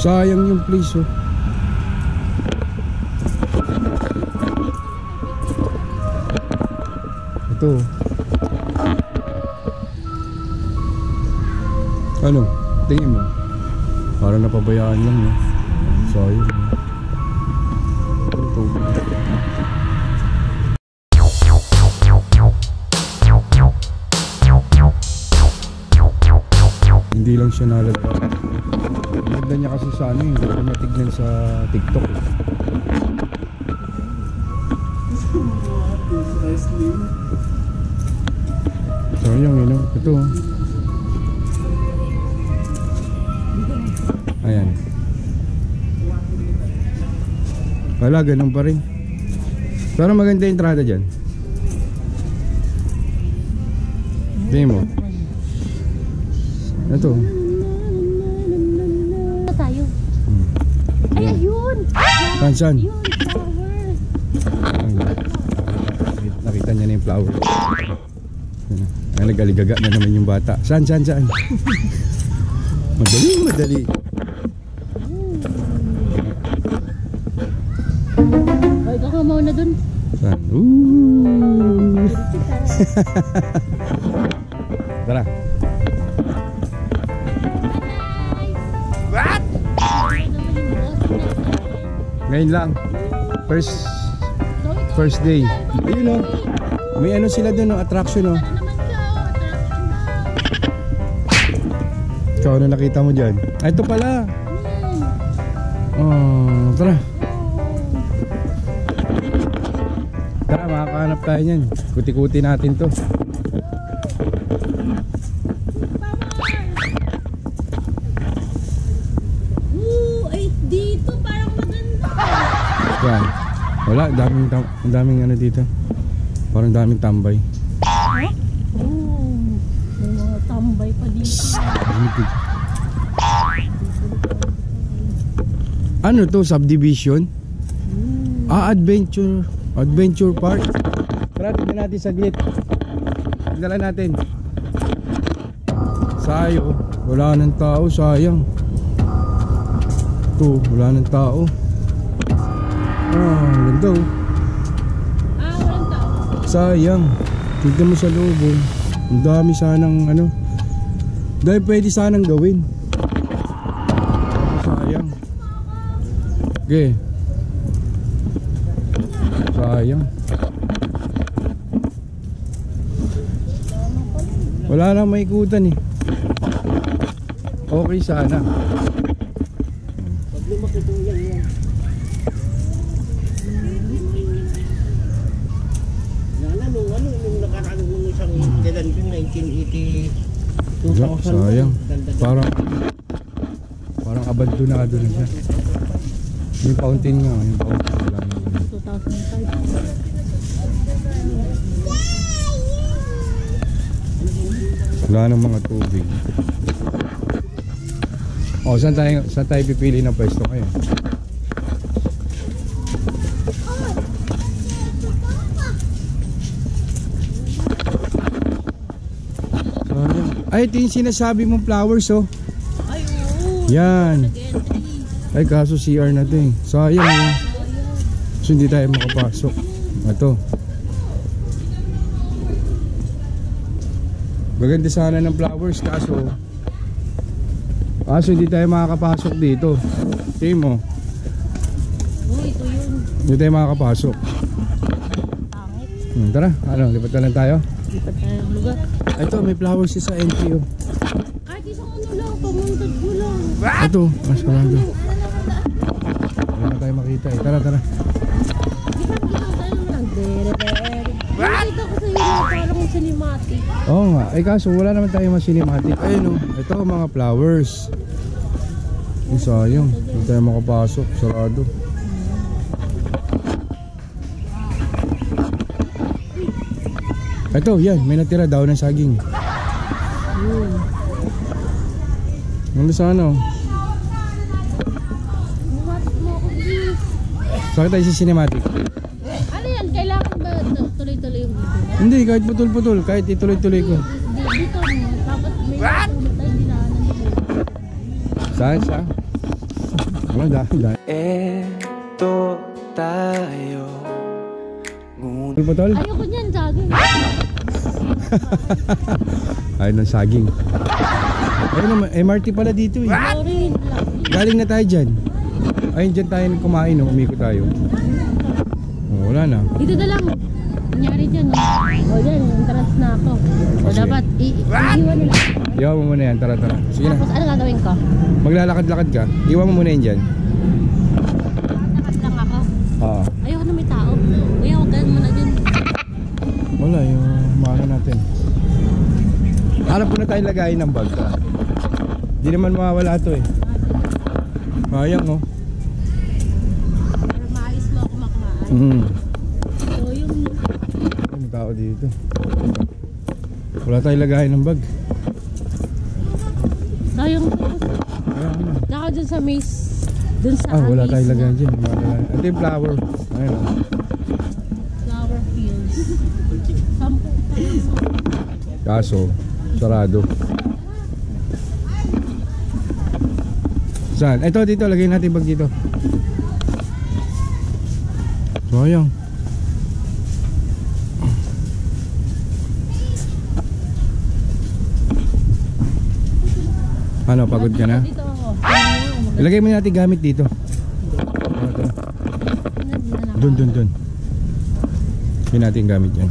Sayang yung place oh. Ito. Ano? Tingin mo. Parang napabayaan lang eh. Sayang. Ito. Hindi lang siya nalagay. Maganda niya kasi sa ano yung hindi matignan sa TikTok. Sayang yun, ito. Ayan. Wala, ganun pa rin. Pero maganda yung entrada dyan. Tingin mo. Ito. Tayo. Ay, ayun! Saan? Ayun, flower. Nakita niya na yung flower. Ay, nagaligaga na naman yung bata. Saan? Madali. Ay, kakamaw na dun. Saan? Tara. What? Ngayon lang. First day. Ayun oh. May ano sila dun oh, attraction oh. Ikaw ano nakita mo dyan? Ay, ito pala. Oh, tara. Tara, makakahanap tayo nyan. Kuti-kuti natin to. Ay, dito parang maganda. Yan. Wala, daming ano dito. Parang daming tambay. Huh? Oh, may mga tambay pa dito. Ano to? Subdivision? Adventure Park. Tara, tignan natin saglit. Tignan natin. Sayo. Wala nang tao, sayang. Ito, wala nang tao. Ganda oh. Walang tao. Sayang. Tignan mo sa loob oh. Ang dami sanang ano. Dahil pwede sanang gawin. Sayang. Okay. Sayang. Wala nang maikutan eh. Okay sana. Pag lumaki po yan. Nung nakaraan nung isang kailan yung 1980. Sayang. Parang abandonado na siya. Yung fountain nga, yung fountain lang. 2005. Wala nang mga tubig. Oh, saan tayo pipili ng pwesto ngayon? Ay, ito yung sinasabi mong flowers oh. Ay, oo. Yan. Ay, kaso CR na ito eh. Sayang eh. So hindi tayo makapasok. Ito. Maganda sana ng flowers kaso hindi tayo makakapasok dito. Tingin mo. Ito yun. Hindi tayo makakapasok. Pangit. Tara, lipat na lang tayo. Lipat tayo ng lugar. Ito, may flowers sa entry oh. Ay, isang ano lang, pamuntad ko lang. Ito, mas marami. Wala na tayo makita eh. Tara. Kita tayo lang. Nakita ko sa iyo na parang cinematic. Oo nga, kaso wala naman tayo mga cinematic. Ayun oh, ito mga flowers. Ang sayang, hindi tayo makapasok, sarado. Ito, yan, may natira daw ng saging. Ano sana oh. Sakit tayo sa cinematic. Ano yan? Kailangan ba tuloy-tuloy yung video? Hindi, kahit putol-putol, kahit ituloy-tuloy ko. Dito, dapat may tulog tayo dinaanan. Saan? Ano, dahil. Eto tayo. Ano ba tol? Ayoko niyan, jogging. Ayun ng saging. Ayun naman, MRT pala dito eh. Sorry. Galing na tayo dyan. Ayun dyan tayo kumain, no? Umikot tayo. Oh, wala na. Dito na lang. Nangyari dyan. O yan, entrance na ako. So Sige. dapat, iiwan nila. Iwan mo muna yan, tara. Sige na. Tapos ano gagawin ko? Maglalakad-lakad ka. Iwan mo muna yan dyan. Takas lang ako. Oo. Ayoko na may tao. Kuya, huwag ganun mo na dyan. Wala, yung maano natin. Hanap po na tayo lagayin ng bag. Hindi naman mawawala to eh. Sayang oh. Para maayos mo ako makuhaan. So yung... May tao dito. Wala tayong lagayin ng bag. Sayang. Kaya ano. Naka dun sa maze. Dun sa Wala maze tayong na lagayin dyan. Ito yung flower. Ayun oh. flower fields. Sampo. Kaso, sarado. Saan? Ito dito, lagay natin bag dito. Sayang. Ano, pagod ka na? Dito ako. Ilagay mo natin gamit dito. Dun. Yun natin gamit yan.